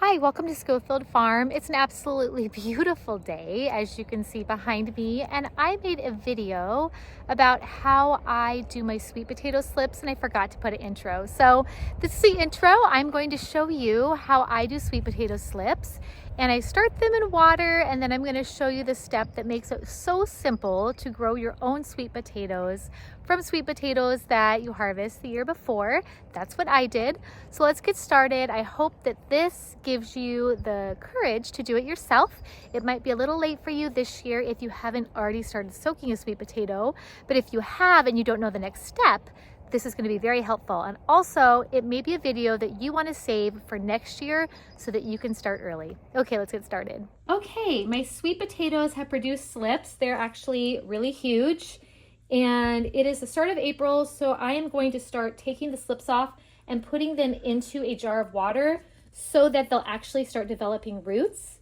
Hi, welcome to Scofield Farm. It's an absolutely beautiful day, as you can see behind me, and I made a video about how I do my sweet potato slips, and I forgot to put an intro. So this is the intro. I'm going to show you how I do sweet potato slips, and I start them in water, and then I'm going to show you the step that makes it so simple to grow your own sweet potatoes from sweet potatoes that you harvest the year before. That's what I did. So let's get started. I hope that this gives you the courage to do it yourself. It might be a little late for you this year if you haven't already started soaking a sweet potato, but if you have and you don't know the next step, this is going to be very helpful. And also, it may be a video that you want to save for next year so that you can start early. Okay, let's get started. Okay, my sweet potatoes have produced slips. They're actually really huge. And it is the start of April, so I am going to start taking the slips off and putting them into a jar of water so that they'll actually start developing roots.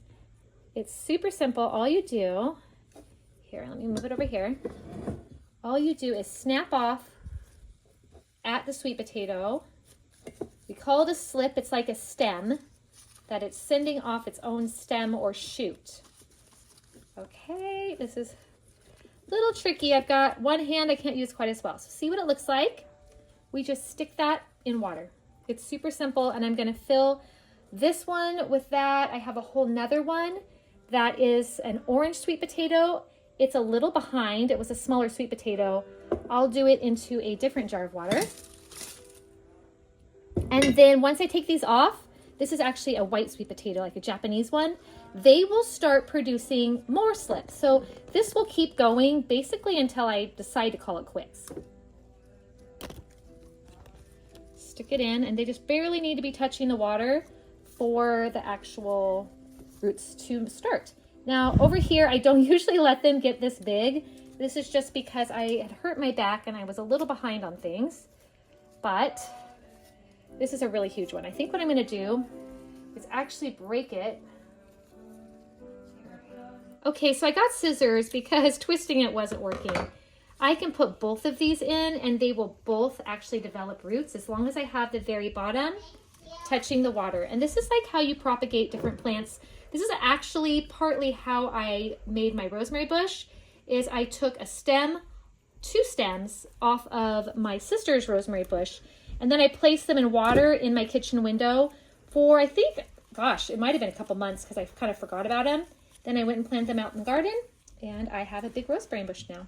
It's super simple. All you do, here, let me move it over here. All you do is snap off at the sweet potato. We call it a slip. It's like a stem that it's sending off its own stem or shoot. Okay, this is a little tricky. I've got one hand I can't use quite as well. So see what it looks like? We just stick that in water. It's super simple, and I'm going to fill this one with that. I have a whole nother one that is an orange sweet potato. It's a little behind. It was a smaller sweet potato. I'll do it into a different jar of water. And then once I take these off, this is actually a white sweet potato, like a Japanese one. They will start producing more slips. So this will keep going basically until I decide to call it quits. Stick it in, and they just barely need to be touching the water for the actual roots to start. Now over here, I don't usually let them get this big. This is just because I had hurt my back and I was a little behind on things, but this is a really huge one. I think what I'm going to do is actually break it. Okay, so I got scissors because twisting it wasn't working. I can put both of these in and they will both actually develop roots as long as I have the very bottom touching the water. And this is like how you propagate different plants. This is actually partly how I made my rosemary bush. Is I took a stem, two stems off of my sister's rosemary bush, and then I placed them in water in my kitchen window for, I think, gosh, it might have been a couple months because I kind of forgot about them. Then I went and planted them out in the garden, and I have a big rosemary bush now.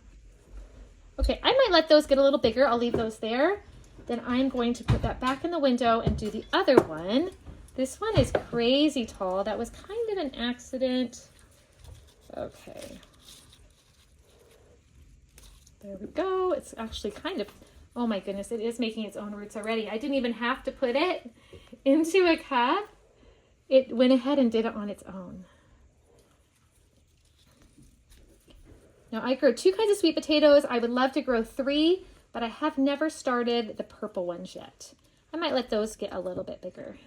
Okay, I might let those get a little bigger. I'll leave those there. Then I'm going to put that back in the window and do the other one. This one is crazy tall. That was kind of an accident. Okay. There we go. It's actually kind of, oh my goodness, it is making its own roots already. I didn't even have to put it into a cup. It went ahead and did it on its own. Now I grow two kinds of sweet potatoes. I would love to grow three, but I have never started the purple ones yet. I might let those get a little bit bigger.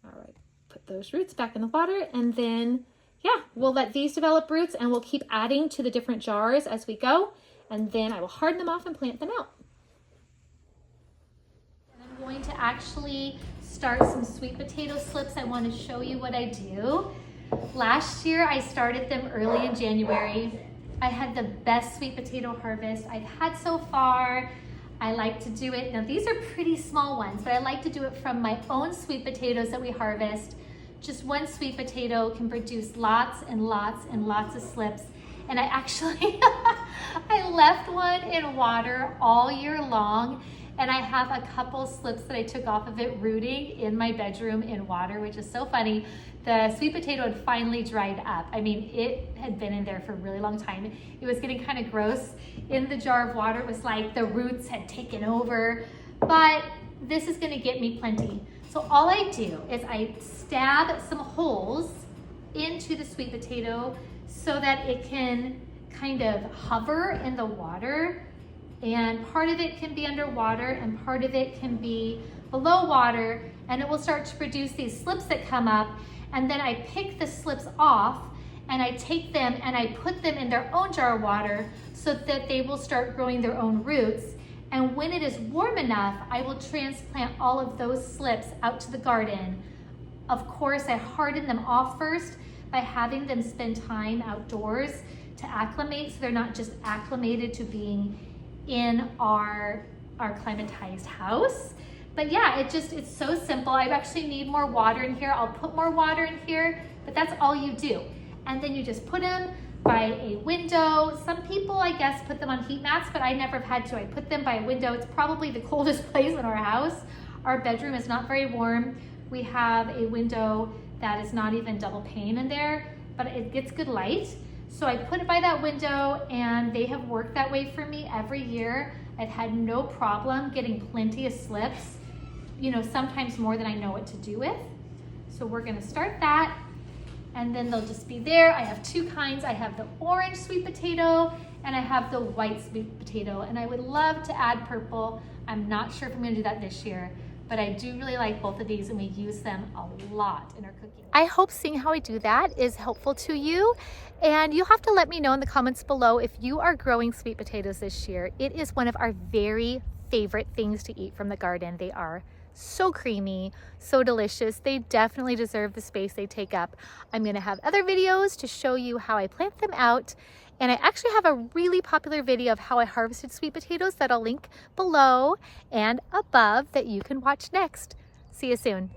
All right, put those roots back in the water, and then, yeah, we'll let these develop roots, and we'll keep adding to the different jars as we go, and then I will harden them off and plant them out. And I'm going to actually start some sweet potato slips. I want to show you what I do. Last year, I started them early in January. I had the best sweet potato harvest I've had so far. I like to do it, now these are pretty small ones, but I like to do it from my own sweet potatoes that we harvest. Just one sweet potato can produce lots and lots and lots of slips. And I actually, I left one in water all year long, and I have a couple slips that I took off of it rooting in my bedroom in water, which is so funny. The sweet potato had finally dried up. I mean, it had been in there for a really long time. It was getting kind of gross in the jar of water. It was like the roots had taken over, but this is gonna get me plenty. So all I do is I stab some holes into the sweet potato so that it can kind of hover in the water, and part of it can be underwater and part of it can be below water, and it will start to produce these slips that come up. And then I pick the slips off and I take them and I put them in their own jar of water so that they will start growing their own roots. And when it is warm enough, I will transplant all of those slips out to the garden Of course, I harden them off first by having them spend time outdoors to acclimate, so they're not just acclimated to being in our climatized house. But yeah, it's so simple. I actually need more water in here. I'll put more water in here, but that's all you do. And then you just put them by a window. Some people, I guess, put them on heat mats, but I never have had to. I put them by a window. It's probably the coldest place in our house. Our bedroom is not very warm. We have a window that is not even double pane in there, but it gets good light. So I put it by that window, and they have worked that way for me every year. I've had no problem getting plenty of slips, you know, sometimes more than I know what to do with. So we're gonna start that, and then they'll just be there. I have two kinds. I have the orange sweet potato, and I have the white sweet potato, and I would love to add purple. I'm not sure if I'm gonna do that this year, but I do really like both of these, and we use them a lot in our cooking. I hope seeing how I do that is helpful to you, and you'll have to let me know in the comments below if you are growing sweet potatoes this year. It is one of our very favorite things to eat from the garden. They are so creamy, so delicious. They definitely deserve the space they take up. I'm gonna have other videos to show you how I plant them out, and I actually have a really popular video of how I harvested sweet potatoes that I'll link below and above that you can watch next. See you soon.